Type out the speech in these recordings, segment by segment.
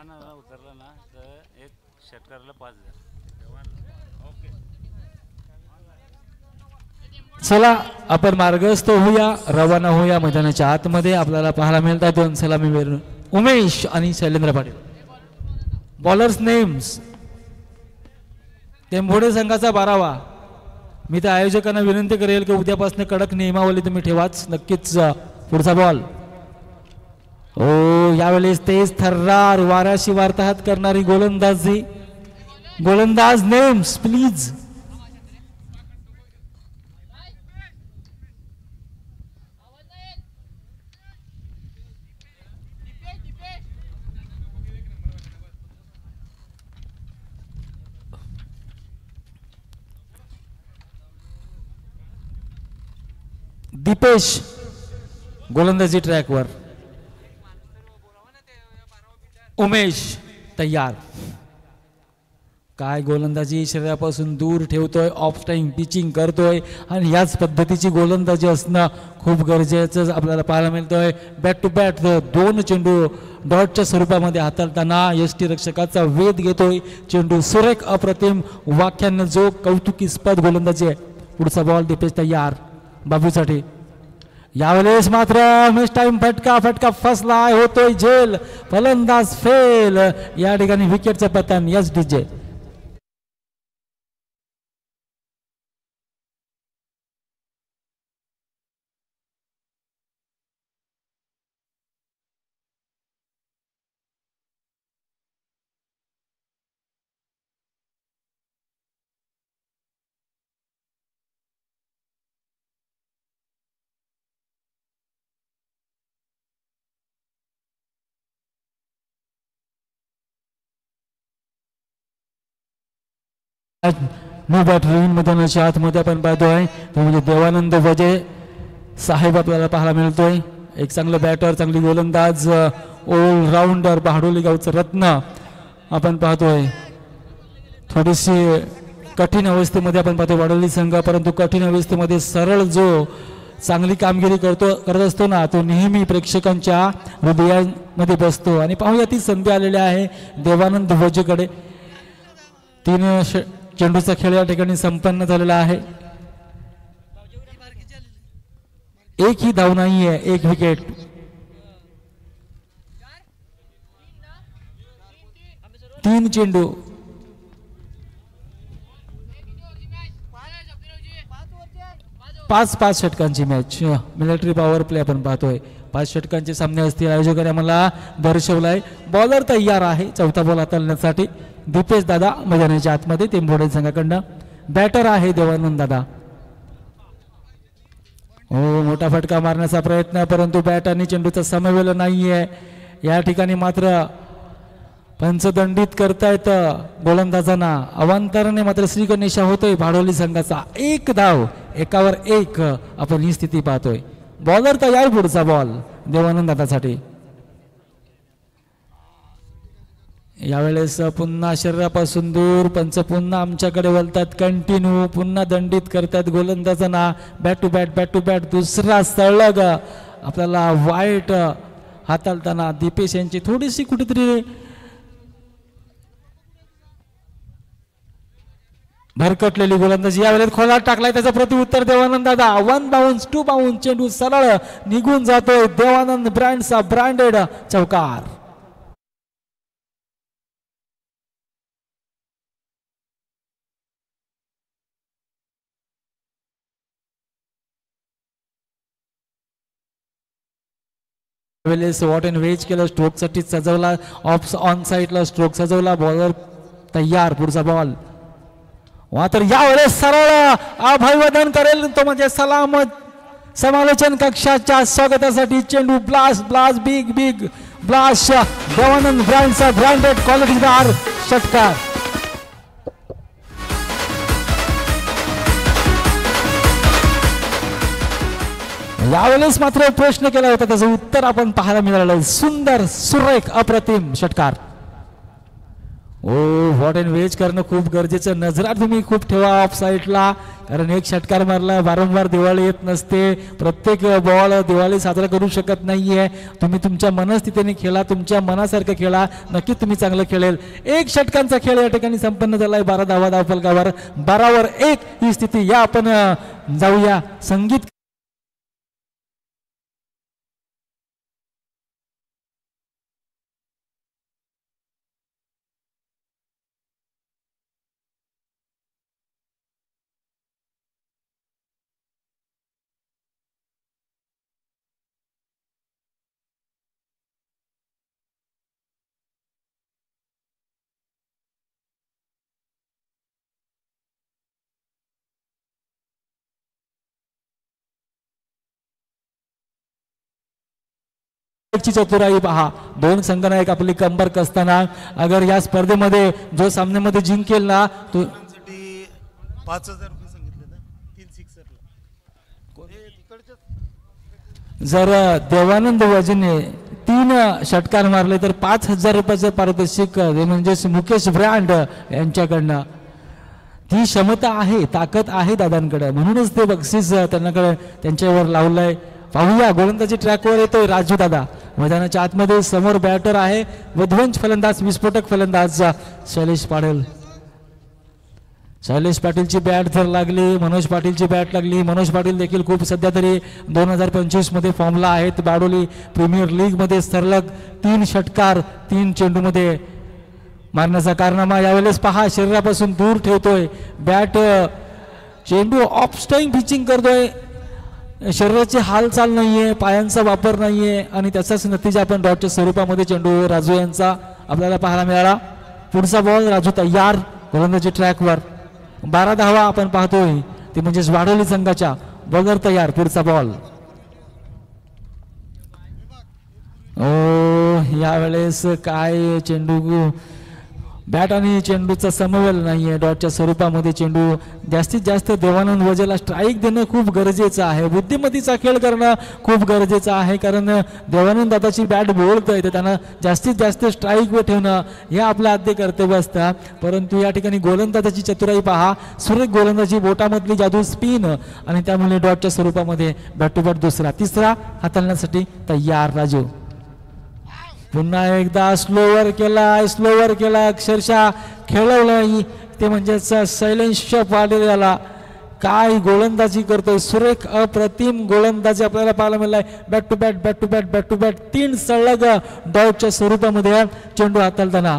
उतरलं ना तर एक षटकाराला 5,000. ओके. चला आपण मार्गस्थ होऊया, रवाना होऊया मैदानाच्या आतमध्ये. आपल्याला पाहायला मिळतात दोन सलामीवीर उमेश आणि शैलेंद्र पाटील. बॉलर्स नेम्स टेंभोडे संघाचा 12वा. मी तर आयोजकांना विनंती करेल की उद्यापासून कडक नियमावली तुम्ही ठेवाच नक्कीच. पुढचा बॉल. ओ यावेळेस तेज थर्रार वाऱ्याशी वार्ताहत करणारी गोलंदाजी. गोलंदाज नेम्स प्लीज. दीपेश गोलंदाजी ट्रॅकवर. उमेश तयार. काय गोलंदाजी शरीरापासून दूर ठेवतोय, ऑफ टाइम पिचिंग करतोय आणि याच पद्धतीची गोलंदाजी असणं खूप गरजेचं आपल्याला पाहायला मिळतोय. बॅट टू बॅट दोन चेंडू डॉटच्या स्वरूपामध्ये हाताळताना यष्टीरक्षकाचा वेध घेतोय. चेंडू सुरेख अप्रतिम वाक्यानं जो कौतुकीस्पद गोलंदाजी आहे. पुढचा बॉल दीपेश तयार बाबूसाठी. यावेळेस मात्र मिस टाइम फटका फसला होतोय झेल. फलंदाज फेल. या ठिकाणी विकेटचं पतन. Yes DJ. नो बॅटरी मैदानाच्या आतमध्ये आपण पाहतोय तो म्हणजे देवानंद वजे साहेब आपल्याला पाहायला मिळतोय. एक चांगलं बॅटर, चांगली गोलंदाज, ऑलराऊंडर, बहाडोली गावचं रत्न आपण पाहतोय. थोडीशी कठीण अवस्थेमध्ये आपण पाहतोय बहाडोली संघ, परंतु कठीण अवस्थेमध्ये सरळ जो चांगली कामगिरी करत असतो ना तो नेहमी प्रेक्षकांच्या हृदयामध्ये बसतो. आणि पाहूया ती संधी आलेली आहे देवानंद वजेकडे. 3 चेंडूचा खेळ या ठिकाणी संपन्न झालेला आहे. एकही धाव नाहीये, एक विकेट. तीन चेंडू. पाच षटकांची मॅच. मिलिटरी पॉवर प्ले आपण पाहतोय. 5 षटकांचे सामने असतील. आयोजकांनी आम्हाला दर्शवलाय. बॉलर तयार आहे चौथा बॉल हाताळण्यासाठी. दीपेश दादा मैदानाच्या आतमध्ये टेंभोडे संघाकडनं. बॅटर आहे देवानंद दादा. हो मोठा फटका मारण्याचा प्रयत्न, परंतु बॅट आणि चेंडूचा समवेल नाहीये. या ठिकाणी मात्र पंचदंडित करतायत गोलंदाजांना. अवांतराने मात्र श्रीगणेशा होतोय भाडोली संघाचा. 1 धाव, 1वर 1 आपण ही स्थिती पाहतोय. बॉलर तयार. पुढचा बॉल देवानंद दादासाठी. यावेळेस पुन्हा शरीरापासून दूर पंच पुन्हा आमच्याकडे वळतात. कंटिन्यू पुन्हा दंडित करतात गोलंदाजांना. बॅट टू बॅट दुसरा सलग आपल्याला वाईट हाताळताना दीपेश यांची थोडीशी कुठेतरी भरकटलेली गोलंदाजी. यावेळेस खोलात टाकलाय त्याचा प्रत्युत्तर देवानंद दादा. 1 बाउन्स 2 बाउन्स चेंडू सरळ निघून जातोय. देवानंद ब्रँडचा ब्रँडेड चौकार. वॉट अँड वेज केलं. स्ट्रोक साठी सजवला. ऑफ ऑन साईडला स्ट्रोक सजवला. बॉलर तयार. पुढचा बॉल. मात्र यावेळेस सरळ अभिवादन करेल तो म्हणजे सलामत समालोचन कक्षाच्या स्वागतासाठी चेंडू. Blast big blast. देवानंद ब्रँडचा ब्रँडेड क्वालिटीदार षटकार. यावेळेस मात्र प्रश्न केला होता त्याचं उत्तर आपण पाहायला मिळालं. सुंदर सुरेख अप्रतिम षटकार. ओ व्हॉट अँड वेज करणं खूप गरजेचं. नजरा तुम्ही खूप ठेवा ऑफ साईडला, कारण एक षटकार मारला वारंवार दिवाळी येत नसते. प्रत्येक बॉल दिवाळी साजरा करू शकत नाहीये. तुम्ही तुमच्या मनस्थितीने खेळा, तुमच्या मनासारखं खेळा, नक्कीच तुम्ही चांगलं खेळेल. एक षटकांचा खेळ या ठिकाणी संपन्न झालाय. 12 धावा धावफलकावर, 12वर 1 ही स्थिती. या आपण जाऊया संगीत ची चतुराई पहा. दोन संघनायक आपली कंबर कसताना अगर या स्पर्धेमध्ये जो सामन्यामध्ये जिंकेल ना तो 5,000 रुपये सांगितले ना 3 सिक्सरला. जर देवानंद वजीने 3 षटकार मारले तर 5,000 रुपयाचं पारितोषिक म्हणजे मुकेश ब्रँड यांच्याकडनं. ती क्षमता आहे, ताकद आहे दादांकडे, म्हणूनच ते बक्षीस त्यांच्याकडे त्यांच्यावर लावलंय. पाहूया गोलंदाजी ट्रॅकवर येतोय राजू दादा. मैदानाच्या आतमध्ये समोर बॅटर आहे विध्वंस फलंदाज, विस्फोटक फलंदाज शैलेश पाटील. शैलेश पाटीलची बॅट जर लागली, मनोज पाटीलची बॅट लागली. मनोज पाटील देखील खूप सध्या तरी 2025 मध्ये फॉर्मला आहेत. बाडोली प्रीमियर लीग मध्ये सलग 3 षटकार 3 चेंडूमध्ये मारण्याचा कारनामा. यावेळेस पहा शरीरापासून दूर ठेवतोय बॅट, चेंडू ऑफ स्टॉइंग पिचिंग करतोय. शरीराची हालचाल नाहीये, पायांचा वापर नाहीये आणि त्याचाच नतीजा आपण डॉटच्या स्वरूपामध्ये चेंडू राजू यांचा आपल्याला पाहायला मिळाला. पुढचा बॉल राजू तयार गोलंदाजी ट्रॅकवर. 12 धावा आपण पाहतोय, ते म्हणजेच वाडोली संघाच्या. बॉलर तयार, पुढचा बॉल. ओ यावेळेस काय चेंडू, बॅट आणि चेंडूचा समवेल नाहीये. डॉटच्या स्वरूपामध्ये चेंडू जास्तीत जास्त देवानंद वजेला स्ट्राईक देणं खूप गरजेचं आहे. बुद्धिमत्तेचा खेळ करणं खूप गरजेचं आहे, कारण देवानंद दादाची बॅट बोलतोय तर त्यांना जास्तीत जास्त स्ट्राईक वर ठेवणं हे आपलं आद्य कर्तव्य असतं. परंतु या ठिकाणी गोलंदाजाची चतुराई पहा. सुरेख गोलंदाजी, बोटामधली जादू, स्पिन आणि त्यामुळे डॉटच्या स्वरूपामध्ये बॅट टू बॅट दुसरा तिसरा हाताळण्यासाठी तयार राजू. पुन्हा एकदा स्लोवर केला अक्षरशः खेळवलं ते म्हणजेच शैलेश पाटील याला. काय गोलंदाजी करतोय, सुरेख अप्रतिम गोलंदाजी आपल्याला पाहायला मिळालाय. Bat to bat bat to bat bat to bat 3 सलग डॉटच्या स्वरूपामध्ये चेंडू हाताळताना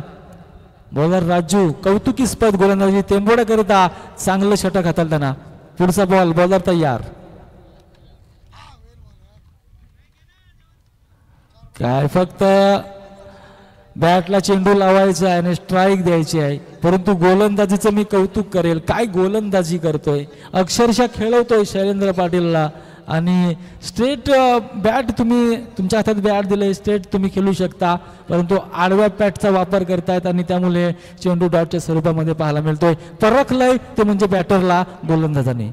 बॉलर राजू कौतुकीस्पद गोलंदाजी टेंबोड्याकरिता चांगलं षटक हाताळताना. पुढचा बॉल, बॉलर तयार. काय फक्त बॅटला चेंडू लावायचा आहे आणि स्ट्राईक द्यायची आहे. परंतु गोलंदाजीचं मी कौतुक करेल, काय गोलंदाजी करतोय, अक्षरशः खेळवतोय शैलेंद्र पाटीलला. आणि स्ट्रेट बॅट, तुम्ही तुमच्या हातात बॅट दिले, स्ट्रेट तुम्ही खेळू शकता, परंतु आडव्या बॅटचा वापर करतायत आणि त्यामुळे चेंडू डॉटच्या स्वरूपामध्ये पाहायला मिळतोय. परखलंय ते म्हणजे बॅटरला गोलंदाजाने.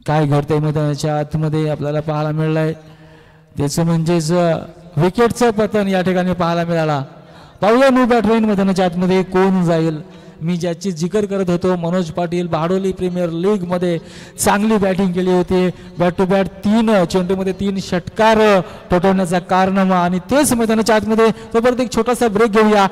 काय घडतंय मैदानाच्या आतमध्ये आपल्याला पाहायला मिळालंय, त्याचं म्हणजेच विकेटचं पतन या ठिकाणी पाहायला मिळाला. पाहूया न्यू बॅटरइन मैदानाच्या आतमध्ये कोण जाईल. मी ज्याची जिकर करत होतो, मनोज पाटील बाडोली प्रीमियर लीग मध्ये चांगली बॅटिंग केली होती. बॅट टू बॅट 3 चेंडूमध्ये 3 षटकार ठोठवण्याचा कारनामा. आणि तेच मैदानाच्या आतमध्ये तोपर्यंत एक छोटासा ब्रेक घेऊया.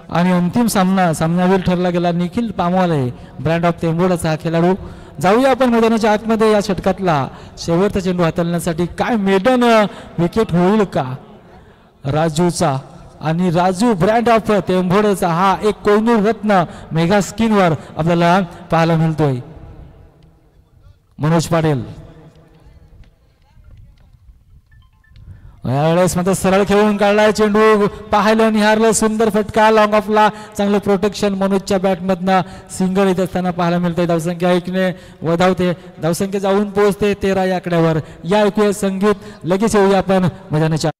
आणि अंतिम सामनावीर ठरला गेला निखिल पामवाले, ब्रँड ऑफ तेंबोडाचा हा खेळाडू. जाऊया आपण मैदानाच्या आतमध्ये. या षटकातला शेवटचा चेंडू हाताळण्यासाठी काय मेडन विकेट होईल का राजूचा. आणि राजू ब्रँड ऑफ तेंबोडाचा हा एक कोहिनूर रत्न मेगा स्क्रीनवर आपल्याला पाहायला मिळतोय. मनोज पाटील यावेळेस मात्र सरळ खेळून काढलाय चेंडू, पाहिलं निहारलं, सुंदर फटका लॉंग ऑफला, चांगलं प्रोटेक्शन मनोजच्या बॅटमधनं सिंगल येत असताना पाहायला मिळतंय. धावसंख्या 1ने वधावते, धावसंख्या जाऊन पोहोचते 13 या आकड्यावर. या ऐकूया संगीत, लगेच येऊया आपण मैदानाच्या.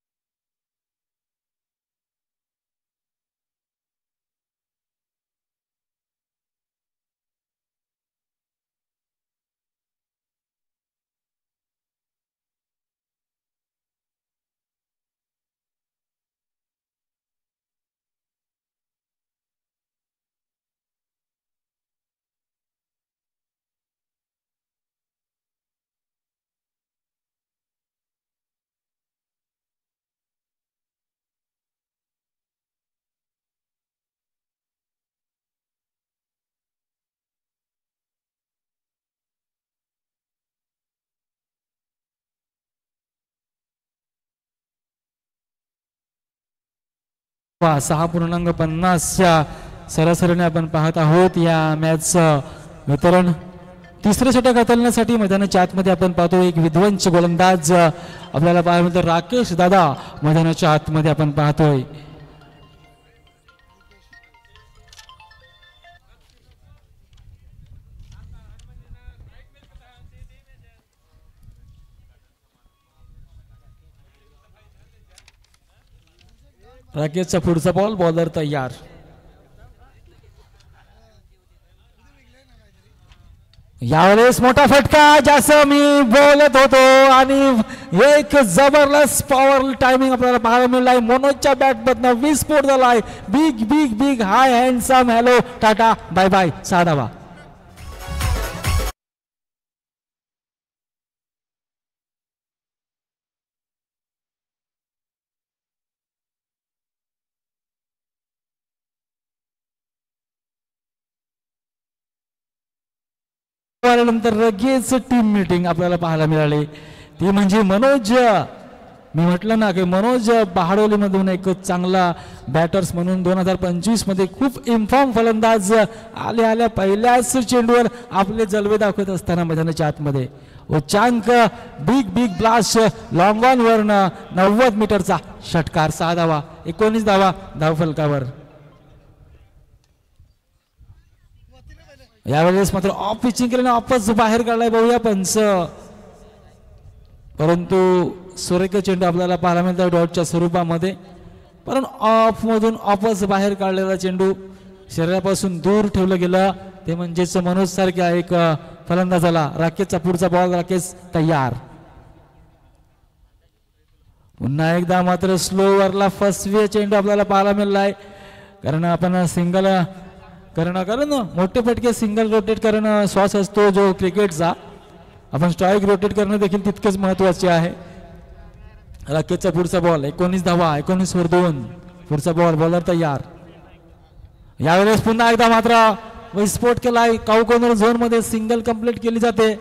वा 6.50च्या सरासरीने आपण पाहत आहोत या मॅचचं वितरण. तिसरं षटक हाताळण्यासाठी मैदानाच्या आतमध्ये आपण पाहतो एक विध्वंस गोलंदाज आपल्याला पाहायला मिळतो. राकेश दादा मैदानाच्या आतमध्ये आपण पाहतोय. राकेशचा पुढचा बॉल, बॉलर तयार. यावेळेस मोठा फटका जसं मी बोलत होतो आणि एक जबरदस्त पॉवर टायमिंग आपल्याला पाहायला मिळालाय. मनोजच्या बॅटमधनं 20 स्फोट झालाय. Big big big hi handsome hello tata bye bye 6 धावा. नंतर लगेच टीम मीटिंग आपल्याला पाहायला मिळाली. ती म्हणजे मनोज, मी म्हटलं ना की मनोज बहाडोलीमधून एक चांगला बॅटर्स म्हणून 2025 मध्ये खूप इन्फॉर्म फलंदाज आल्या पहिल्याच चेंडूवर आपले जलवे दाखवत असताना मैदानाच्या आतमध्ये उच्चांक big big blast long on वरनं 90 मीटरचा षटकार. 6 धावा, 19 धावा धावफलकावर. यावेळेस मात्र ऑफ पिचिंग केल्याने ऑफच बाहेर काढलाय बघूया पंच, परंतु सुरेख चेंडू आपल्याला पाहायला मिळतो डॉटच्या स्वरूपामध्ये. पण ऑफ मधून ऑफच बाहेर काढलेला चेंडू शरीरापासून दूर ठेवलं गेलं. ते म्हणजेच मनोज सारख्या एक फलंदाजाला. राकेशचा पुढचा बॉल, राकेश तयार. पुन्हा एकदा मात्र स्लोवरला फसवे चेंडू आपल्याला पाहायला मिळालाय. कारण आपण सिंगल कारण मोठे फटके सिंगल रोटेट करणं श्वास असतो जो क्रिकेटचा, आपण स्ट्राईक रोटेट करणं देखील तितकंच महत्वाचे आहे. राकेशचा पुढचा बॉल, 19 धावा, 19 वर 2. पुढचा बॉल, बॉलर तयार. यावेळेस पुन्हा एकदा मात्र विस्फोट केलाय. काऊ कॉर्नर झोन मध्ये सिंगल कंप्लीट केली जाते,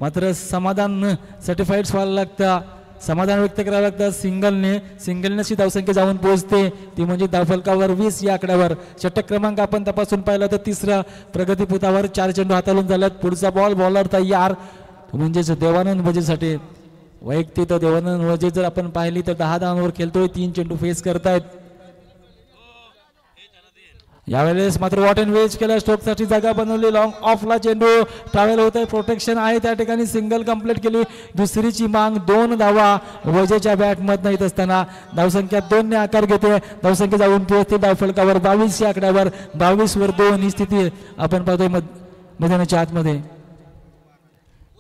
मात्र समाधान सर्टिफाईड व्हायला लागतं, समाधान व्यक्त करावं लागतं. सिंगलने धावसंख्या जाऊन पोहोचते, ती म्हणजे धावफलकावर 20 या आकड्यावर. षटक क्रमांक आपण तपासून पाहिला तर तिसऱ्या प्रगतीपथावर 4 चेंडू हाताळून झाल्यात. पुढचा बॉल, बॉलर तयार. म्हणजेच देवानंद वजेसाठी वैयक्तिक देवानंद वजे जर आपण पाहिली तर 10 धावांवर खेळतोय, 3 चेंडू फेस करतायत. यावेळेस मात्र वॉट अँड वेज केलं, स्ट्रोकसाठी जागा बनवली. लॉंग ऑफला चेंडू ट्रॅव्हल होत आहे, प्रोटेक्शन आहे त्या ठिकाणी. सिंगल कंप्लीट केली. दुसरीची मांग 2 धावा वजेच्या बॅटमधनं येत असताना धावसंख्या 2 ने आकार घेते. धावसंख्या जाऊन पोहोचते धावफलकावर 22 या आकड्यावर. 22 वर 2 ही स्थिती आपण पाहतोय मैदानाच्या आतमध्ये.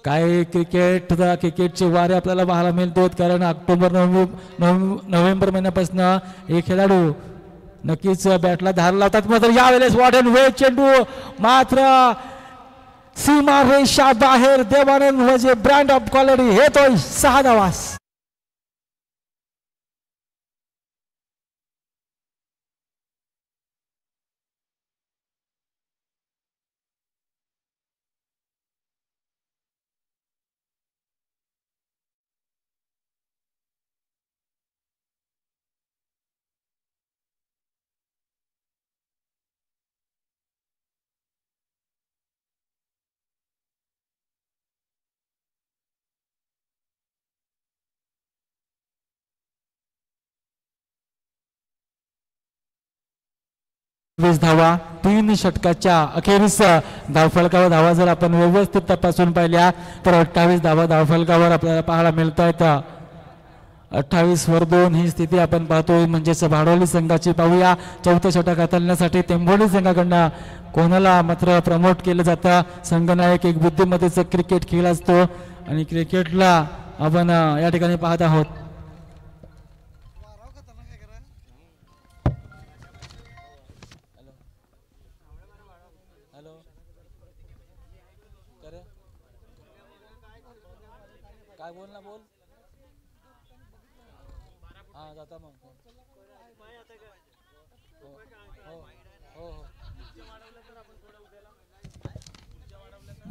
काय क्रिकेटचे वारे आपल्याला पाहायला मिळतो, कारण ऑक्टोबर नोव्हेंबर महिन्यापासून हे खेळाडू नक्कीच बॅटला धार लावतात. मात्र यावेळेस वॉट अँड वेज चेंडू मात्र सीमा रेषा बाहेर. देवानंद वजे ब्रँड ऑफ क्वालिटी येतोय 6 धावा. 20 धावा 3 षटकाच्या अखेरीस धावफलकावर धावा जर आपण व्यवस्थित तपासून पाहिल्या तर 28 धावा धावफलकावर आपल्याला पाहायला मिळत आहेत. 28/2 ही स्थिती आपण पाहतोय. म्हणजेच भाडोली संघाची पाहूया. चौथं षटक हाताळण्यासाठी टेंभोली संघाकडनं कोणाला मात्र प्रमोट केलं जातं. संघनायक एक बुद्धिमत्तेचं क्रिकेट खेळ असतो आणि क्रिकेटला आपण या ठिकाणी पाहत आहोत. काय बोल ना बोल. हा जाता मग.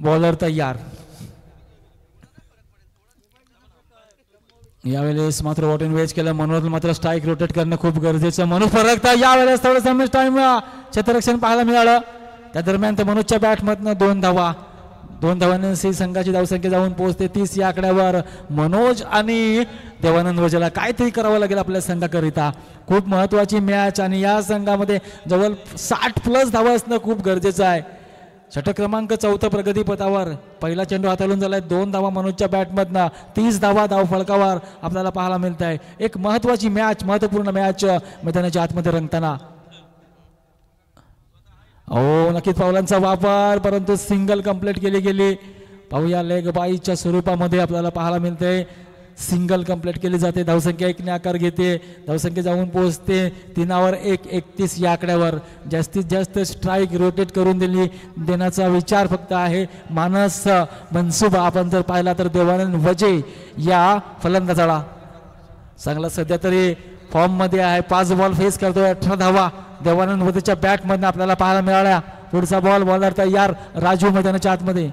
बॉलर तयार. यावेळेस मात्र वॉटिंग वेज केलं. मनोज मात्र स्ट्राईक रोटेट करणं खूप गरजेचं. मनोज फरकता यावेळेस थोडं मिस टाइम क्षेत्ररक्षण पाहायला मिळालं. त्या दरम्यान तर मनोजच्या बॅटमधनं 2 धावा. 2 धावांनी संघाची धावसंख्या जाऊन पोहोचते 30 या आकड्यावर. मनोज आणि देवानंद वजेला काहीतरी करावं लागेल आपल्या संघाकरिता. खूप महत्वाची मॅच आणि या संघामध्ये जवळ 60+ धावा असणं खूप गरजेचं आहे. षटक क्रमांक 4 प्रगतीपथावर. पहिला चेंडू हाताळून झालाय. 2 धावा मनोजच्या बॅटमधनं. 30 धावा धावफलकावर आपल्याला पाहायला मिळत आहे. एक महत्वाची मॅच, महत्वपूर्ण मॅच मैदानाच्या आतमध्ये रंगताना. हो नक्कीच पावलांचा वापर, परंतु सिंगल कंप्लीट केली गेली. पाहूया लेग बाईच्या स्वरूपामध्ये आपल्याला पाहायला मिळते. सिंगल कंप्लीट केली जाते. धावसंख्या 1 ने आकार घेते. धावसंख्या जाऊन पोहोचते 3 31 या आकड्यावर. जास्तीत जास्त स्ट्राईक रोटेट करून देण्याचा विचार फक्त आहे. मानस मनसुबा आपण जर पाहिला तर देवानंद वजे या फलंदाजाला चांगला सध्या तरी फॉर्म मध्ये आहे. 5 बॉल फेस करतोय. 18 धावा देवानंद वजेच्या बॅटमधून आपल्याला पाहायला मिळाल्या. पुढचा बॉल बॉलर तयार. राजू मैदानाच्या आतमध्ये.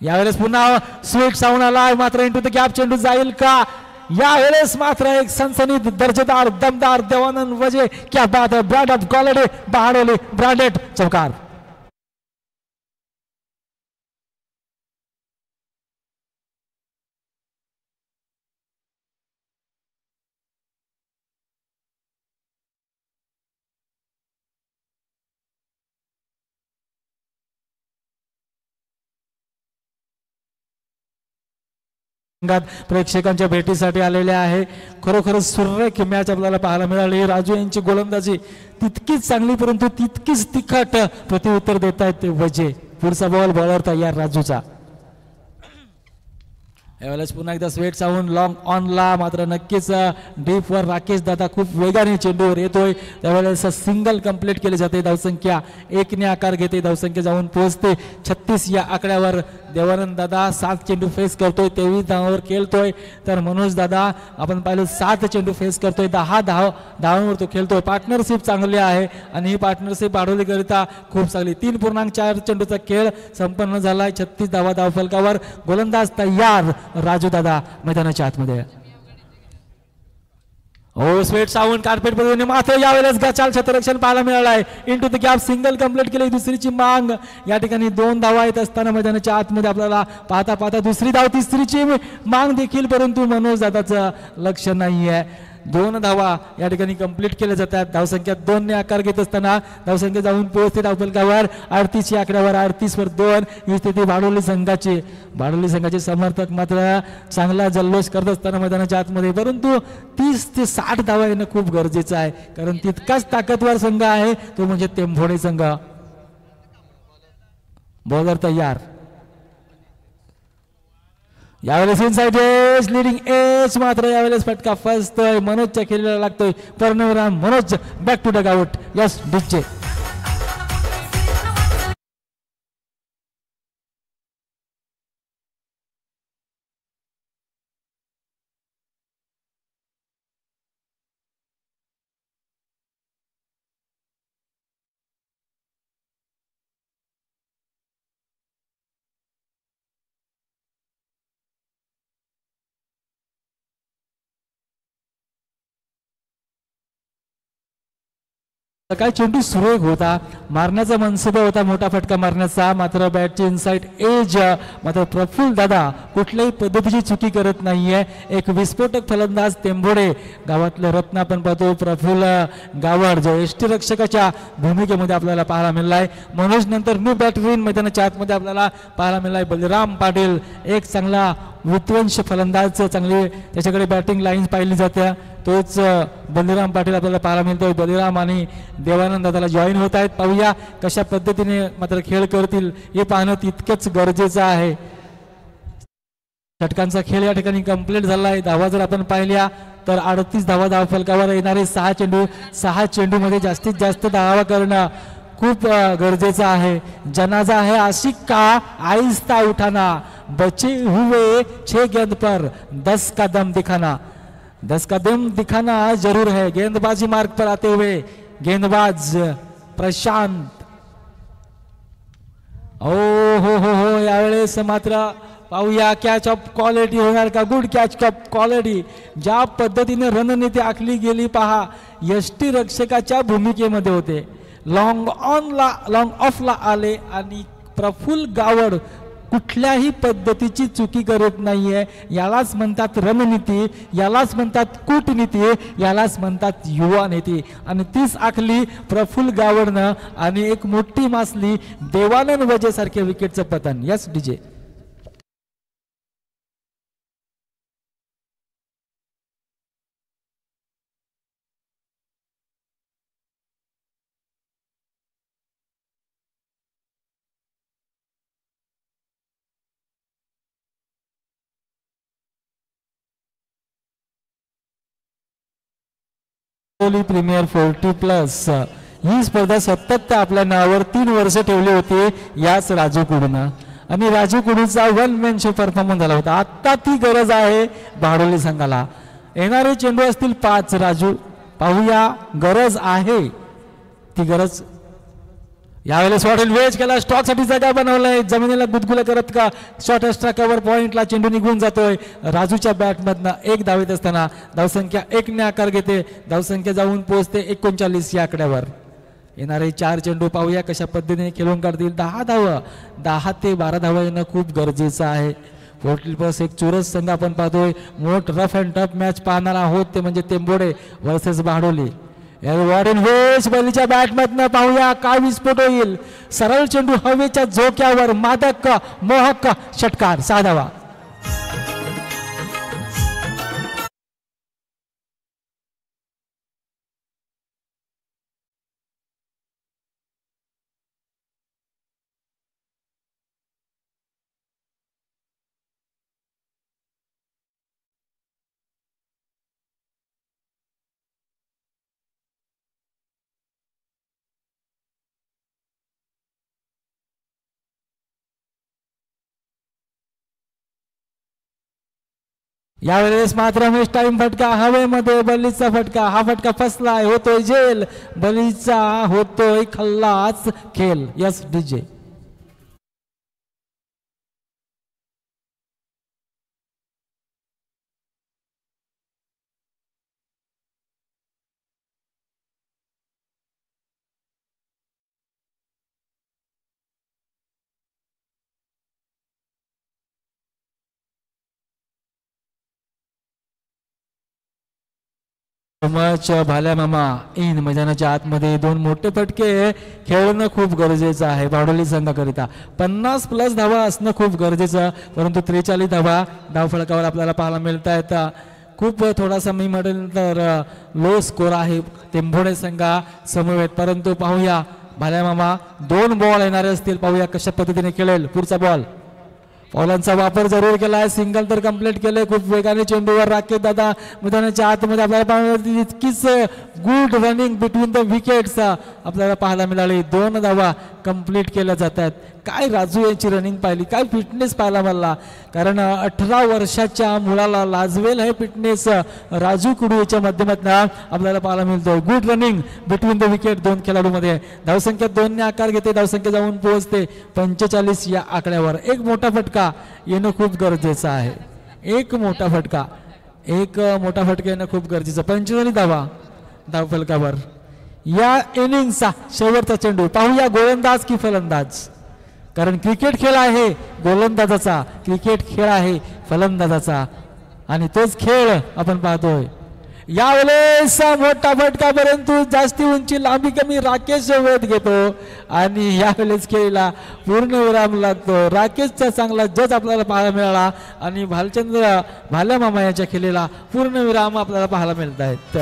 यावेळेस पुन्हा स्वीट साऊंड आलाय. मात्र इंटू द गॅप चेंडू जाईल का? यावेळेस मात्र एक सनसनीत दर्जेदार दमदार देवानंद वजे. क्या बात है. Brand of quality Bahadoli branded चौकार. प्रेक्षकांच्या भेटीसाठी आलेले आहे. खरोखरच सुरेख मॅच आपल्याला पाहायला मिळाली. राजू यांची गोलंदाजी तितकीच चांगली परंतु तितकीच तिखट प्रत्युत्तर देत आहेत ते वजे. पुढचा बॉल बॉलर तयार राजूचा. यावेळेस पुन्हा एकदा स्वेट साऊंड लॉंग ऑनला. मात्र नक्कीच डीप वर राकेश दादा खूप वेगाने चेंडूवर येतोय. त्यावेळेस सिंगल कंप्लीट केली जाते. धावसंख्या 1 ने आकार घेते. धावसंख्या जाऊन पोहोचते 36 या आकड्यावर. देवानंद दादा 7 चेंडू फेस करतोय. 23 धावांवर खेळतोय. तर मनोज दादा आपण पाहिलं 7 चेंडू फेस करतोय. 10 धावांवर तो खेळतोय. पार्टनरशिप चांगली आहे आणि ही पार्टनरशिप बाडोलीकरिता खूप चांगली. 3.4 चेंडूचा खेळ संपन्न झालाय. 36 धावा धावफलकावर. गोलंदाज तयार राजू दादा मैदानाच्या आतमध्ये. हो स्वेट साऊंड कार्पेट पद्धतीने मात्र यावेळेस गचाल क्षेत्ररक्षण पाहायला मिळालाय. Into the gap single complete केली. दुसरीची मांग. या ठिकाणी 2 धावा येत असताना मैदानाच्या आतमध्ये आपल्याला पाहता पाहता दुसरी धाव. तिसरीची मांग देखील परंतु मनोज दादाचं लक्ष नाहीये. 2 धावा या ठिकाणी कंप्लीट केल्या जातात. धावसंख्या 2 ने आकार घेत असताना धावसंख्या जाऊन पोहोचते धावफलकावर 38 या आकड्यावर. 38/2 ही स्थिती बाडोली संघाची. बाडोली संघाचे समर्थक मात्र चांगला जल्लोष करत असताना मैदानाच्या आतमध्ये. परंतु 30 ते 60 धावा येणं खूप गरजेचं आहे कारण तितकाच ताकदवर संघ आहे तो म्हणजे टेंभोडी संघ. बॉलर तयार. यावेळेस इनसाइड एज लिडिंग एज. मात्र यावेळेस फटका फसतोय. मनोजच्या खेळीला लागतोय. कर्णविराम Manoj back to dugout. Yes DJ. काय चेंडू सुरेख होता, मारण्याचा मनसुबा होता मोठा फटका मारण्याचा, मात्र बॅटची इनसाइड एज. मात्र प्रफुल्ल दादा कुठल्याही पद्धतीची चुकी करत नाहीये. एक विस्फोटक फलंदाज टेंभोडे गावातलं रत्न आपण पाहतो प्रफुल्ल गावड जो यष्टीरक्षकाच्या भूमिकेमध्ये आपल्याला पाहायला मिळालाय. मनोज नंतर न्यू बॅटर इन मैदानाच्या आतमध्ये आपल्याला पाहायला मिळालाय बलराम पाटील, एक चांगला विध्वंस फलंदाज, चांगली त्याच्याकडे बॅटिंग लाईन पाहिली जाते. तोच बलराम पाटील आपल्याला पाहायला मिळतोय. बलराम आणि देवानंद दादाला जॉईन होत आहेत. पाहूया कशा पद्धतीने मात्र खेळ करतील हे पाहणं तितकंच गरजेचं आहे. षटकांचा खेळ या ठिकाणी कंप्लीट झाला आहे. धावा जर आपण पाहिल्या तर 38 धावा धावफलकावर येणारे 6 चेंडूमध्ये जास्तीत जास्त धावा करणं खूप गरजेचं आहे. जनाजा है आशिक का आहिस्ता उठाना, बचे हुए 6 गेंद पर 10 का दम दिखाना. 10 का दम दिखाना जरूर है. गेंदबाजी मार्ग पर आते हुए गेंदबाज प्रशांत. हो यावेळेस मात्र पाहूया कॅच ऑफ क्वालिटी होणार का. Good catch of quality. ज्या पद्धतीने रणनीती आखली गेली पहा, यष्टी रक्षकाच्या भूमिकेमध्ये होते. लॉंग ऑफला आले आणि प्रफुल्ल गावड कुठल्याही पद्धतीची चुकी करत नाहीये. यालाच म्हणतात रणनीती, यालाच म्हणतात कूटनीती, यालाच म्हणतात युवा नीती. आणि तीच आखली प्रफुल्ल गावडनं आणि एक मोठी मासली देवानंद वजेसारखे विकेटचं पतन. Yes DJ. प्रीमियर 40+ ही स्पर्धा सतत आपल्या नावावर 3 वर्ष ठेवली होती याच राजू कुडूनं. आणि राजू कुडूचा 1 मॅन शो परफॉर्मन्स झाला होता. आता ती गरज आहे भाडोली संघाला. येणारे चेंडू असतील 5. राजू पाहूया, गरज आहे ती गरज. यावेळेस वाटेल वेज केला, स्टॉक साठी जागा बनवलाय, जमिनीला गुदगुल्या करत का शॉर्ट एक्स्ट्रा कव्हर पॉइंटला चेंडू निघून जातोय. राजूच्या बॅटमधनं 1 धाव येत असताना धावसंख्या 1 ने आकार घेते. धावसंख्या जाऊन पोहोचते 39 या आकड्यावर. येणारे 4 चेंडू पाहूया कशा पद्धतीने खेळून काढतील. 10 धाव, 10 ते 12 धावा येणं खूप गरजेचं आहे. 40+ एक चुरस संघ आपण पाहतोय. मोठ रफ अँड टफ मॅच पाहणार आहोत ते म्हणजे टेंभोडे वर्सेस भाडोली. वॉरेन वेस बलीच्या बॅटमधनं पाहूया काय विस्फोट होईल. सरळ चेंडू हवेच्या झोक्यावर, मादक मोहक षटकार. 6 धावा. यावेळेस मात्र रमेश टाइम फटका हवेमध्ये, बलीचा फटका, हा फटका फसलाय, होतोय जेल, बलीचा होतोय खल्लास खेळ. Yes DJ. भाल्या मामा इन मैदानाच्या आतमध्ये 2 मोठे फटके खेळणं खूप गरजेचं आहे भाडोली संघाकरिता. 50+ धावा असणं खूप गरजेचं, परंतु 43 धावा धावफलकावर आपल्याला पाहायला मिळत आहेत. खूप थोडासा मी म्हणेल तर लो स्कोर आहे टेंभोडे संघा समवेत. परंतु पाहूया भाल्या मामा 2 बॉल येणारे असतील, पाहूया कशा पद्धतीने खेळेल. पुढचा बॉल, बॉलांचा वापर जरूर केलाय, सिंगल तर कंप्लीट केलंय. खूप वेगाने चेंडूवर राकेश दादा मैदानाच्या आतमध्ये आपल्याला पाहायला इतकीच good running between the wickets आपल्याला पाहायला मिळाली. 2 धावा कंप्लीट केल्या जातात. काय राजू यांची रनिंग पाहिली, काय फिटनेस पाहायला मला. कारण 18 वर्षाच्या मुलाला लाजवेल हे फिटनेस राजू कुडू याच्या माध्यमातून आपल्याला पाहायला मिळतो. Good running between the wicket 2 खेळाडूमध्ये. धावसंख्या 2 ने आकार घेते, धावसंख्या जाऊन पोहोचते 45 या आकड्यावर. एक मोठा फटका येणं खूप गरजेचं आहे. एक मोठा फटका येणं खूप गरजेचं. 45 धावा धावफलकावर. या इनिंगचा शेवटचा चेंडू. पाहूया गोलंदाज की फलंदाज, कारण क्रिकेट खेळ आहे गोलंदाजाचा, क्रिकेट खेळ आहे फलंदाजाचा आणि तोच खेळ आपण पाहतोय. यावेळेस मोठा फटका, परंतु जास्ती उंची लांबी कमी राकेश वेध घेतो आणि यावेळेस खेळीला पूर्ण विराम लागतो. राकेशचा चांगला जज आपल्याला पाहायला मिळाला आणि भालचंद्र भाल्या मामा यांच्या खेळीला पूर्ण विराम आपल्याला पाहायला मिळत आहेत.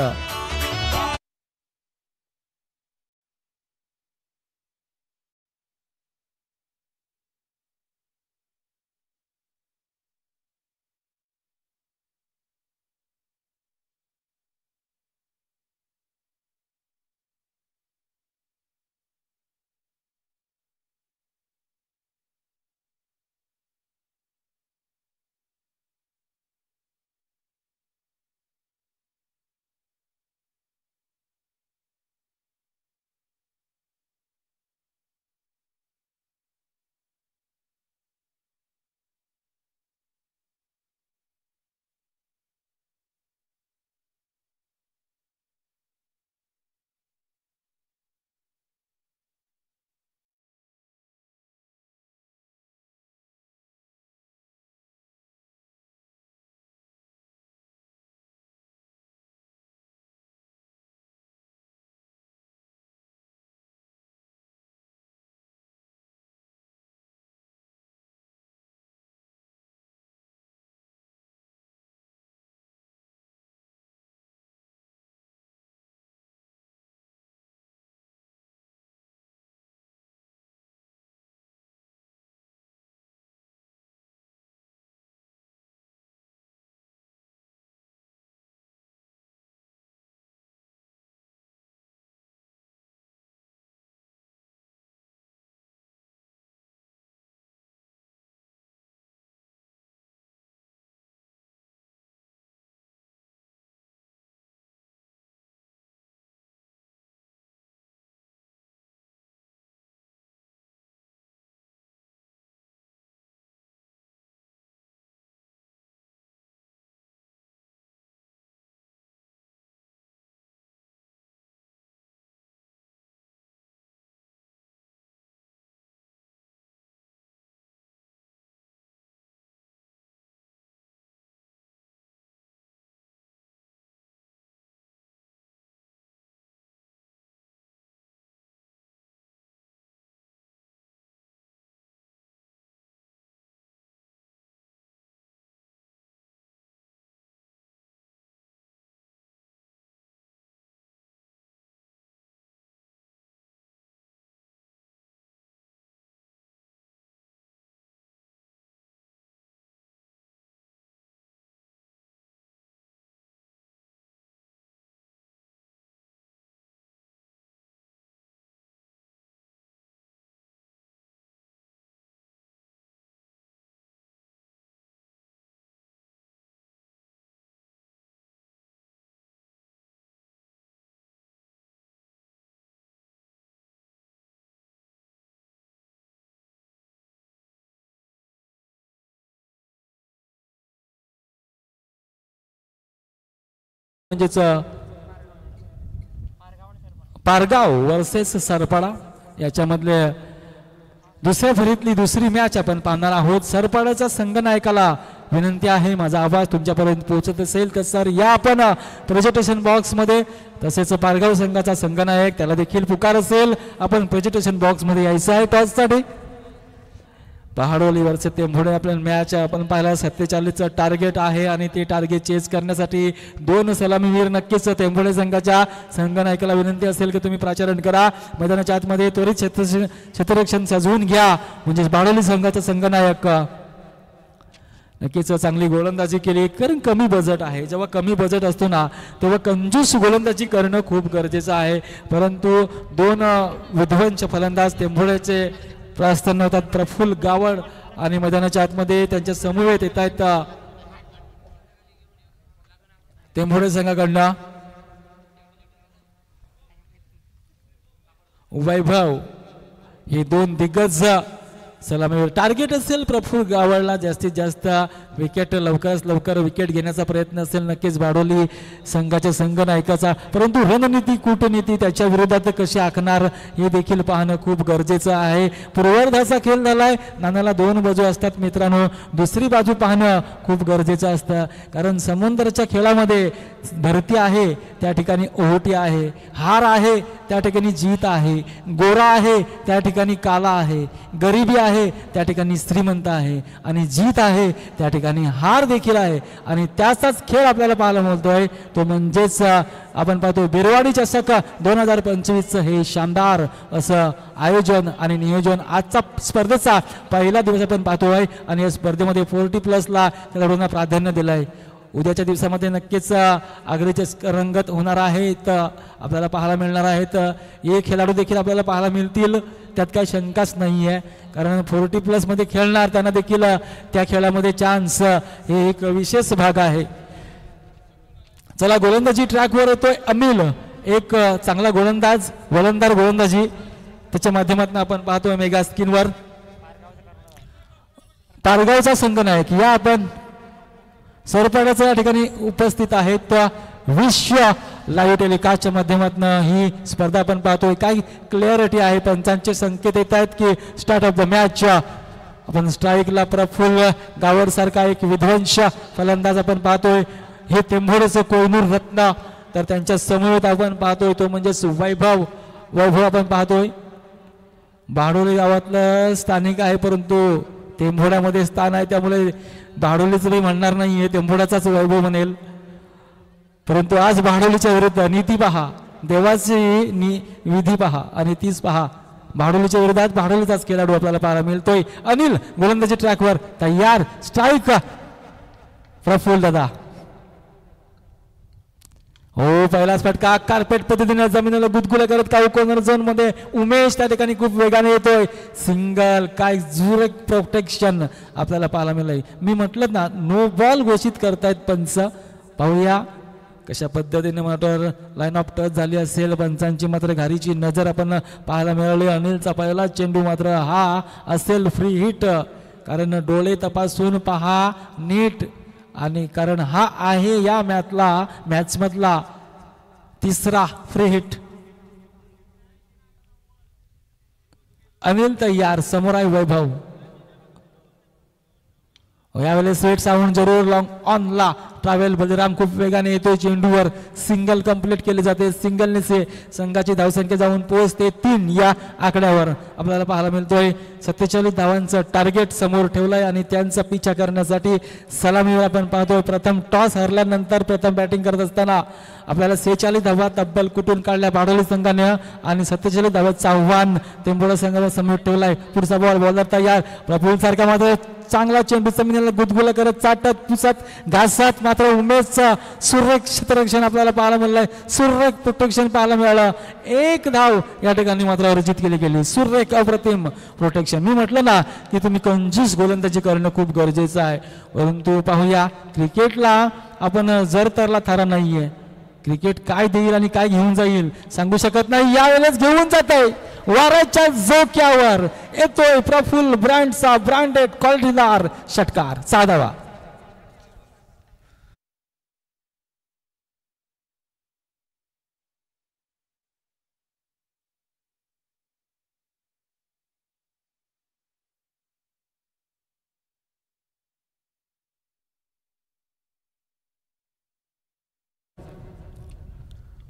म्हणजेच पारगाव वर्सेस सरपाडा याच्यामधले दुसऱ्या फरीतली दुसरी मॅच आपण पाहणार आहोत. सरपाडाच्या संघनायकाला विनंती आहे, माझा आवाज तुमच्यापर्यंत पोहोचत असेल तर सर या आपण प्रेझेंटेशन बॉक्स मध्ये. तसेच पारगाव संघाचा संघनायक त्याला देखील पुकार असेल, आपण प्रेझेंटेशन बॉक्स मध्ये यायचं आहे. टॉससाठी पहाडोली वर्सेस टेंभोडे आपल्याला मॅच आपण पाहिला. 47चं टार्गेट आहे आणि ते टार्गेट चेस करण्यासाठी 2 सलामीवीर नक्कीच टेंभोडे संघाच्या संघनायकाला विनंती असेल की तुम्ही प्राचारण करा. मैदानाच्या आतमध्ये त्वरित क्षेत्ररक्षण सजवून घ्या, म्हणजे बाडोली संघाचा संघनायक नक्कीच चांगली गोलंदाजी केली. कारण कमी बजेट आहे, जेव्हा कमी बजेट असतो ना तेव्हा कंजूस गोलंदाजी करणं खूप गरजेचं आहे. परंतु 2 विध्वंस फलंदाज टेंभोडेचे प्रस्थान होतात. प्रफुल्ल गावड आणि मैदानाच्या आतमध्ये त्यांच्या समवेत येत आहेत टेंभोडे संघाकडनं वैभव. हे 2 दिग्गज सलामीवर टार्गेट असेल प्रफुल्ल गावळला जास्तीत जास्त विकेट लवकरात लवकर विकेट घेण्याचा प्रयत्न असेल नक्कीच बाडोली संघाच्या संघनायकाचा, परंतु रणनीती कूटनीती त्याच्या विरोधात कशी आखणार हे देखील पाहणं खूप गरजेचं आहे. पूर्वार्धाचा खेळ झालाय, नाण्याला दोन बाजू असतात मित्रांनो, दुसरी बाजू पाहणं खूप गरजेचं असतं कारण समुद्राच्या खेळामध्ये भरती आहे त्या ठिकाणी ओहोटी आहे, हार आहे त्या ठिकाणी जीत आहे, गोरा आहे त्या ठिकाणी काला आहे, गरिबी आहे त्या ठिकाणी श्रीमंत आहे आणि जीत आहे त्या ठिकाणी हार देखील आहे. आणि त्याचाच खेळ आपल्याला पाहायला मिळतोय तो म्हणजेच आपण पाहतो बिरवाडी चषक 2025 हे शानदार असं आयोजन आणि नियोजन आजचा स्पर्धेचा पहिला दिवस आपण पाहतोय आणि या स्पर्धेमध्ये 40+ खेळाडूंना प्राधान्य दिलंय. उद्याच्या दिवसामध्ये नक्कीच आगळीचे रंगत होणार आहेत, आपल्याला पाहायला मिळणार आहेत. हे खेळाडू देखील आपल्याला पाहायला मिळतील त्यात काही शंकाच नाही आहे कारण 40+ मध्ये खेळणार त्यांना देखील त्या खेळामध्ये चान्स हे एक विशेष भाग आहे. चला गोलंदाजी ट्रॅकवर येतोय अनिल, एक चांगला गोलंदाज वलंदार गोलंदाजी त्याच्या माध्यमातून आपण पाहतोय मेगा स्क्रीनवर. पारगावचा संघनायक या आपण सरपडाच्या या ठिकाणी उपस्थित आहेत. विश्व लाईव्ह टेलिकास्टच्या माध्यमातून ही स्पर्धा आपण पाहतोय. काही क्लिअरिटी आहे, पंचांचे संकेत येत आहेत की स्टार्ट ऑफ द मॅच. आपण स्ट्राईकला प्रफुल्ल गावर सारखा एक विध्वंस फलंदाज आपण पाहतोय. हे तेंभोडेचं कोहिनूर रत्न, तर त्यांच्या समवेत आपण पाहतोय तो म्हणजेच वैभव आपण पाहतोय. बाडोली गावातलं स्थानिक आहे परंतु तेंभोड्यामध्ये स्थान आहे त्यामुळे बाडोलीच काही म्हणणार नाहीये, तेंभोड्याचाच वैभव म्हणेल. परंतु आज बाडोलीच्या विरुद्ध नीती पहा, देवाची विधी पहा आणि तीच पहा. बाडोलीच्या विरोधात बाडोलीचाच खेळाडू आपल्याला पाहायला मिळतोय. अनिल गोलंदाजी ट्रॅकवर तयार, स्ट्राईक प्रफुल्ल दादा. हो पहिलाच फटका कार्पेट पद्धतीने जमिनीला गुदगुल्या करत काही कॉर्नर झोन मध्ये उमेश त्या ठिकाणी खूप वेगाने येतोय. सिंगल काय जुरेक प्रोटेक्शन आपल्याला पाहायला मिळालंय. मी म्हटलं ना नो बॉल घोषित करतायत पंच, पाहूया कशा पद्धतीने मात्र लाईन ऑफ टच झाली असेल. पंचांची मात्र घारीची नजर आपण पाहायला मिळाली. अनिलचा पहिला चेंडू मात्र हा असेल फ्री हिट, कारण डोळे तपासून पहा नीट आणि कारण हा आहे या मॅच मधला तिसरा फ्री हिट. अनिल तयार, समोर आहे वैभव. यावेळेस स्वीट साऊंड जरूर लॉंग ऑनला ट्रॅव्हल. बलराम खूप वेगाने येतोय चेंडूवर, सिंगल कंप्लीट केले जाते. सिंगलने संघाची धावसंख्या जाऊन पोहोचते 3 या आकड्यावर आपल्याला पाहायला मिळतोय. 47 धावांचं टार्गेट समोर ठेवलंय आणि त्यांचा पिछा करण्यासाठी सलामीवर आपण पाहतोय. प्रथम टॉस हरल्यानंतर प्रथम बॅटिंग करत असताना आपल्याला 46 धावा तब्बल कुठून काढल्या बाडोली संघाने आणि 47 धावांचं आव्हान तेंबोडा संघाला समोर ठेवलाय. पुढचा बॉलर तयार, प्रफुल्ल सारखा मात्र चांगला चेंडू जमिनीला गुदगुला करत चाटत पुसत घासत मात्र उमेशचं सुरेख क्षेत्ररक्षण आपल्याला पाहायला मिळालंय. सुरेख प्रोटेक्शन पाहायला मिळालं. 1 धाव या ठिकाणी मात्र अर्जित केली. सुरेख अप्रतिम प्रोटेक्शन. मी म्हटलं ना की तुम्ही कंजूस गोलंदाजी करणं खूप गरजेचं आहे. परंतु पाहूया क्रिकेटला आपण जर तरला थारा नाहीये. क्रिकेट काय देईल आणि काय घेऊन जाईल सांगू शकत नाही. यावेळेस घेऊन जात आहे वाराच्या झोक्यावर येतोय प्रफुल्ल ब्रँडचा ब्रँडेड क्वालिटीदार षटकार. 6 धावा.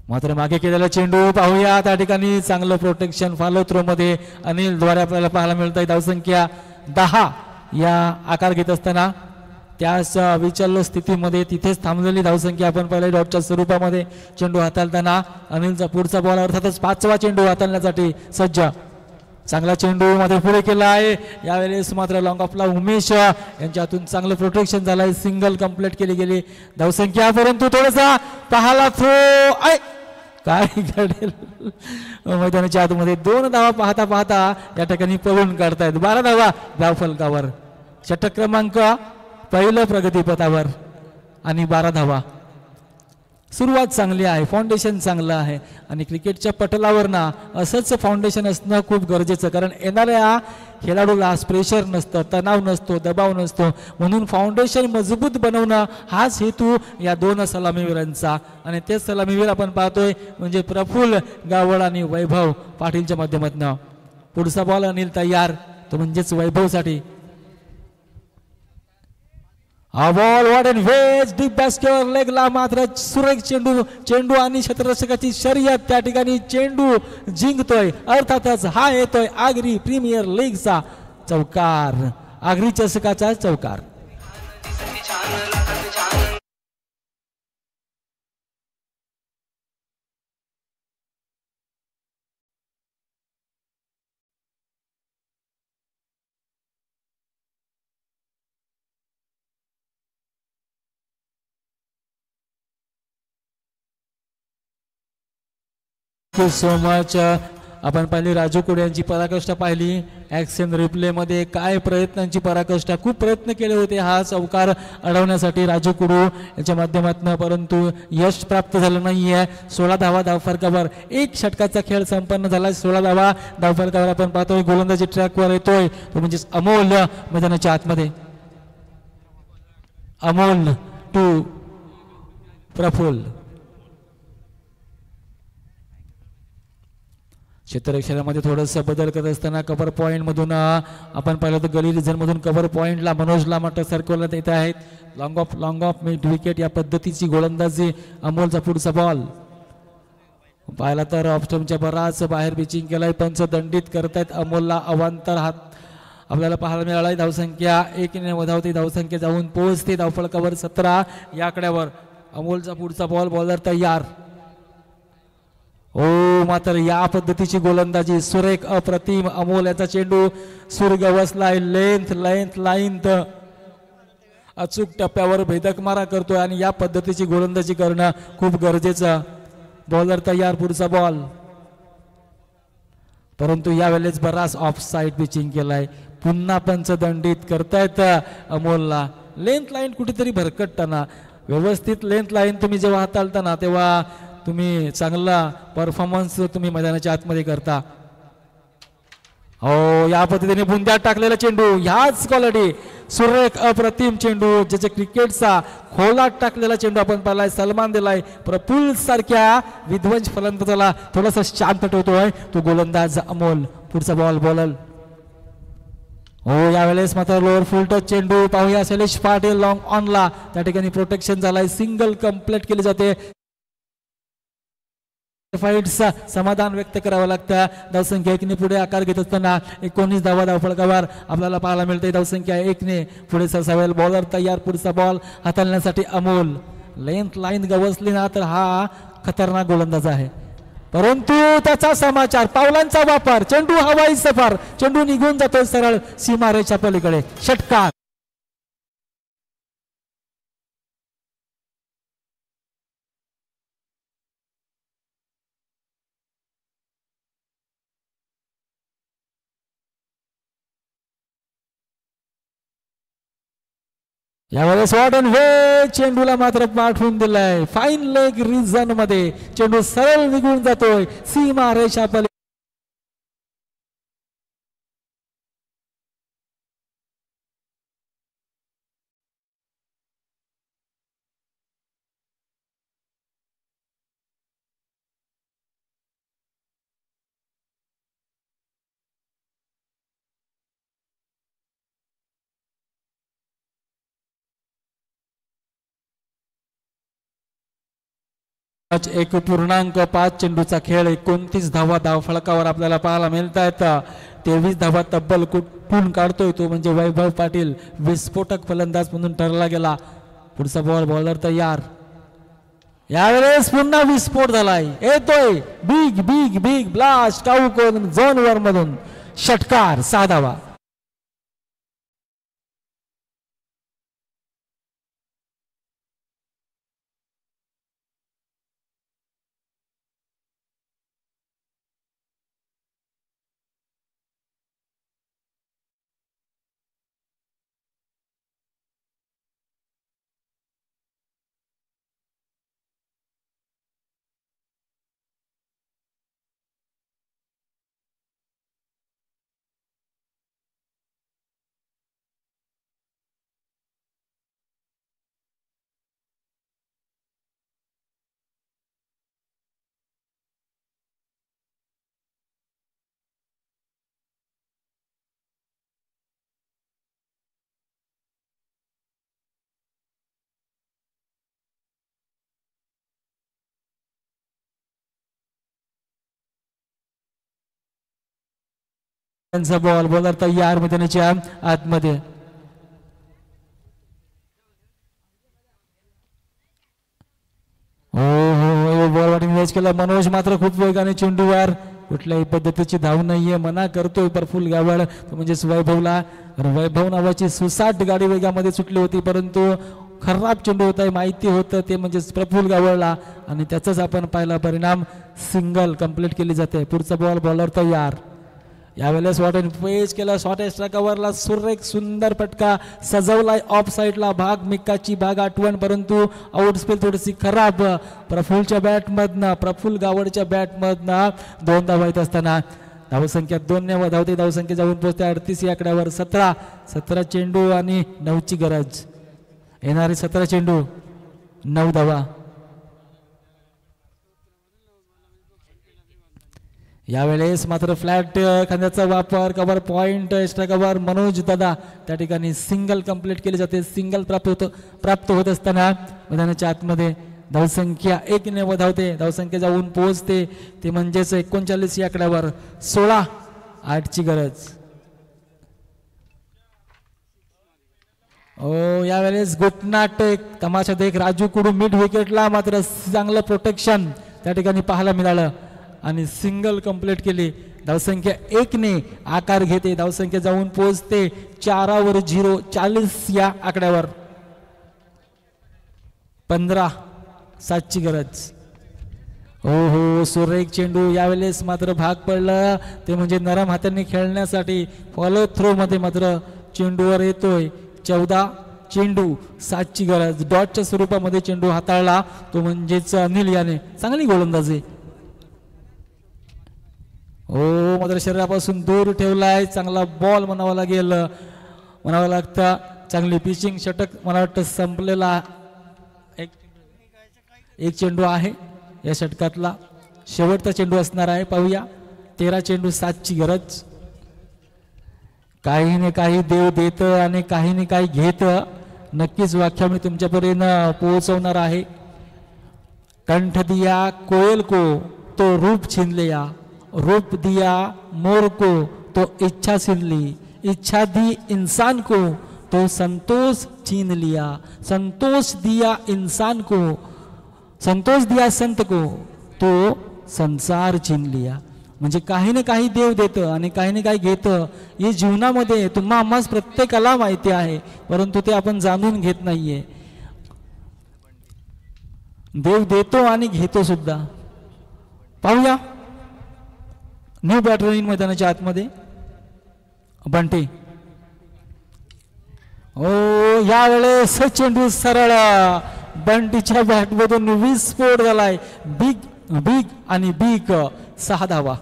मात्र मागे केलेला चेंडू पाहूया त्या ठिकाणी चांगलं प्रोटेक्शन फॉलो थ्रो मध्ये अनिल द्वारे आपल्याला पाहायला मिळत आहे. धावसंख्या 10 या आकार घेत असताना त्याच विचल स्थितीमध्ये तिथेच थांबलेली धावसंख्या आपण पहिल्या डॉटच्या स्वरूपामध्ये चेंडू हाताळताना अनिलचा पुढचा बॉल अर्थातच 5वा चेंडू हाताळण्यासाठी सज्ज. चांगला चेंडू मात्र पुढे केला आहे. यावेळेस मात्र लॉंग ऑफला उमेश यांच्या हातून चांगलं प्रोटेक्शन झालंय. सिंगल कंप्लीट केली गेली धावसंख्या, परंतु थोडासा पहाला थ्रो काय घडेल मैदानाच्या आतमध्ये. 2 धावा पाहता पाहता या ठिकाणी पळून काढतायत. 12 धावा धाव फलकावर. षटक क्रमांक पहिलं प्रगतीपथावर आणि 12 धावा. सुरुवात चांगली आहे, फाउंडेशन चांगलं आहे आणि क्रिकेटच्या पटलावर ना असंच फाउंडेशन असणं खूप गरजेचं, कारण येणाऱ्या खेळाडूला प्रेशर नसतं, तणाव नसतो, दबाव नसतो. म्हणून फाउंडेशन मजबूत बनवणं हाच हेतू या दोन सलामीवीरांचा. आणि तेच सलामीवीर आपण पाहतोय म्हणजे प्रफुल्ल गावड आणि वैभव पाटीलच्या माध्यमातून. पुढचा बॉल अनिल तयार, तो म्हणजेच वैभवसाठी. हा ball what and wedge deep बॅस्केवर लेगला मात्र सुरेख चेंडू आणि क्षेत्ररक्षकाची शर्यत. त्या ठिकाणी चेंडू जिंकतोय. अर्थातच हा येतोय आगरी प्रीमियर लीगचा चौकार, आगरी चषकाचा चौकार. Thank you so much. आपण पाहिली राजू कुडे यांची पराकाष्ठा पाहिली ॲक्शन रिप्ले मध्ये. काय प्रयत्नांची पराकाष्ठा, खूप प्रयत्न केले होते हा चौकार अडवण्यासाठी राजू कुडू यांच्या माध्यमातून, परंतु यश प्राप्त झालं नाहीये. 16 धावा धावफरकावर, एक षटकाचा खेळ संपन्न झाला. 16 धावा धावफरकावर आपण पाहतोय. गोलंदाजी ट्रॅकवर येतोय तो म्हणजे अमोल मैदानाच्या आतमध्ये. अमोल टू प्रफुल्ल. क्षेत्ररक्षणामध्ये थोडंसं बदल करत असताना कव्हर पॉईंट मधून आपण पाहिलं तर गली रिझन मधून कव्हर पॉईंटला मनोज लामाट सरकवण्यात येत आहेत. लॉंग ऑफ मिड विकेट या पद्धतीची गोलंदाजी. अमोलचा पुढचा बॉल पाहिला तर ऑफस्टमच्या बराच बाहेर पिचिंग केलाय. पंच दंडित करतायत अमोलला. अवांतर हात आपल्याला पाहायला मिळालाय. धावसंख्या 1 ने वधावते, धावसंख्या जाऊन पोहोचते धावफलकावर 17 या आकड्यावर. अमोलचा पुढचा बॉल, बॉलर तयार. हो मात्र या पद्धतीची गोलंदाजी सुरेख अप्रतिम. अमोल याचा चेंडू सूर गवसलाय. लेंथ लाईन अचूक टप्प्यावर भेदक मारा करतोय आणि या पद्धतीची गोलंदाजी करणं खूप गरजेचं. बॉलर तयार, पुढचा बॉल. परंतु यावेळेस बराच ऑफ साईड पिचिंग केलाय. पुन्हा पंच दंडित करतायत अमोलला. लेंथ लाईन कुठेतरी भरकटताना, व्यवस्थित लेंथ लाईन तुम्ही जेव्हा हाताळताना तेव्हा तुम्ही चांगला परफॉर्मन्स तुम्ही मैदानाच्या आतमध्ये करता. हो या पद्धतीने बुंद्यात टाकलेला चेंडू, ह्याच क्वालिटी सुरेख अप्रतिम चेंडू, ज्याच्या क्रिकेटचा खोलात टाकलेला चेंडू आपण पाहिलाय. सलमान दिलाय. प्रफुल्ल सारख्या विध्वंस फलंदाजाला थोडासा शांत ठेवतोय तो गोलंदाज अमोल. पुढचा बॉल, बॉलर. हो यावेळेस मात्र लोअर फुल टच चेंडू पाहूया. शैलेश पाटील लॉंग ऑनला, त्या ठिकाणी प्रोटेक्शन झालाय. सिंगल कंप्लीट केली जाते. फाईटचा समाधान व्यक्त करावं लागतं. धावसंख्या 1 ने पुढे आकार घेत असताना 19 धावा धावफलकावर आपल्याला पाहायला मिळते. धावसंख्या 1 ने पुढे सरसावेल. बॉलर तयार, पुढचा बॉल हाताळण्यासाठी अमोल. लेंथ लाईन गवसली ना तर हा खतरनाक गोलंदाज आहे. परंतु त्याचा समाचार, पावलांचा वापर, चेंडू हवाई सफर, चेंडू निघून जातोय सरळ सीमारेच्या पलीकडे. षटकार. यावेळेस वॉट अँड वे चेंडूला मात्र पाठवून दिलाय. फाईन लेग रिझन मध्ये चेंडू सरळ निघून जातोय सीमा रेषा पलीकडे. आज 1.5 चेंडूचा खेळ, 29 धावा धावफलकावर आपल्याला पाहायला मिळत आहेत. 23 धावा तब्बल कुठून काढतोय तो म्हणजे वैभव पाटील. विस्फोटक फलंदाज म्हणून ठरला गेला. पुढचा बॉल, बॉलर तयार. यावेळेस पुन्हा विस्फोट झालाय. येतोय big big big blast out zone वर मधून. षटकार, 6 धावा. त्यांचा बॉल बॉलर तयार मैदानाच्या आतमध्ये. हो बॉल वाटिंग मॅच केला मनोज मात्र खूप वेगाने चेंडूवर कुठल्याही पद्धतीची धाव नाहीये मना करतोय प्रफुल्ल गावड म्हणजेच वैभवला. वैभव नावाची सुसाट गाडी वेगामध्ये सुटली होती परंतु खराब चेंडू होता माहिती होतं ते म्हणजेच प्रफुल्ल गावडला आणि त्याचाच आपण पाहिला परिणाम सिंगल कंप्लीट केली जाते. पुढचा बॉल बॉलर तयार. यावेळेस वॉटन पेज केला शॉर्ट एक्स्ट्रा कव्हरला सुरेख सुंदर फटका सजवलाय ऑफ साईडला भाग मिक्काची भाग आठवण परंतु आउटस्पेल थोडीशी खराब. प्रफुल्लच्या बॅटमधनं प्रफुल्ल गावडच्या बॅटमधनं 2 धावा येत असताना धावसंख्या 2 ने धावते. धावसंख्या जाऊन पोहोचते 38 या आकड्यावर. 17 चेंडू आणि 9ची गरज. येणारे 17 चेंडू 9 धावा. यावेळेस मात्र फ्लॅट खांद्याचा वापर cover point extra cover Manoj दादा त्या ठिकाणी सिंगल कंप्लीट केली जाते. सिंगल प्राप्त होत असताना मैदानाच्या आतमध्ये धावसंख्या 1 ने धावते. धावसंख्या जाऊन पोहोचते ते म्हणजेच 39 या आकड्यावर. 16-8ची गरज. यावेळेस गोटनाट एक तमाशा देख राजू कुडू मिड विकेटला मात्र चांगलं प्रोटेक्शन त्या ठिकाणी पाहायला मिळालं आणि सिंगल कंप्लीट केली. धावसंख्या 1 ने आकार घेते. धावसंख्या जाऊन पोहोचते 4-0 40 या आकड्यावर. 15-7ची गरज. हो सुरेख चेंडू यावेळेस मात्र भाग पडला ते म्हणजे नरम हातांनी खेळण्यासाठी फॉलो थ्रो मध्ये मात्र चेंडूवर येतोय. 14 चेंडू 7ची गरज. डॉटच्या स्वरूपामध्ये चेंडू हाताळला तो म्हणजेच अनिल याने. चांगली गोलंदाजी. मात्र शरीरापासून दूर ठेवलाय. चांगला बॉल म्हणावा लागेल म्हणावं लागतं. चांगली पिचिंग षटक मला वाटतं संपलेला. एक चेंडू आहे या षटकातला शेवटचा चेंडू असणार आहे. पाहूया. 13 चेंडू 7ची गरज. काही ने काही देव देत आणि काही ने काही घेत. नक्कीच व्याख्या मी तुमच्यापर्यंत पोहोचवणार आहे. कंठ दिया कोयल को तो रूप छीन लिया. रूप दिया मोर को तो इच्छा छीन ली. इच्छा दी इंसान को तो संतोष छीन लिया. संतोष दिया इंसान को संतोष दिया संत को तो संसार छीन लिया. म्हणजे काही ना काही देव देतं आणि काही ना काही घेतं. हे जीवनामध्ये तुम्हा आम्हाच प्रत्येकाला माहिती आहे परंतु ते आपण जाणून घेत नाहीये. देव देतो आणि घेतो सुद्धा. पाहूया. न्यू बॅटर इन मैदानाच्या आतमध्ये बंटी. यावेळेस चेंडू सरळ बंटीच्या बॅटमधून विस्फोट झालाय. बिग आणि बिग 6 धावा.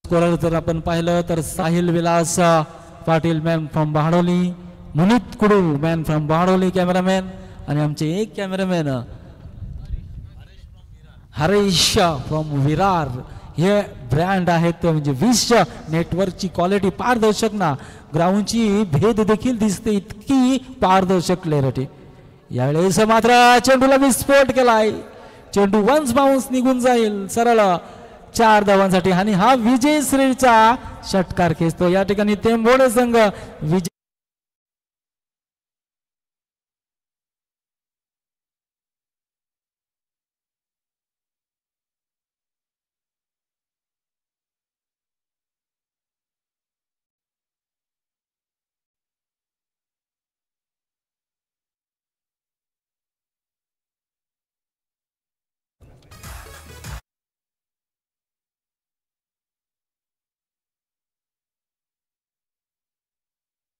स्कोरर जर आपण पाहिलं तर Sahil Vilas Patil man from Bahadoli. Munit Kudu man from Bahadoli cameraman आणि आमचे एक कॅमेरामॅन हरीश फ्रॉम विरार. हे ब्रँड आहेत म्हणजे विश नेटवर्कची क्वालिटी पारदर्शक ना. ग्राउंडची भेद देखील दिसते इतकी पारदर्शक क्लॅरिटी. यावेळेस मात्र चेंडूला विस्फोट केलाय. चेंडू वन्स बाउन्स निघून जाईल सरळ 4 धावांसाठी आणि हा विजय श्रीचा षटकार खेचतो. या ठिकाणी तेंबोडे संघ विजय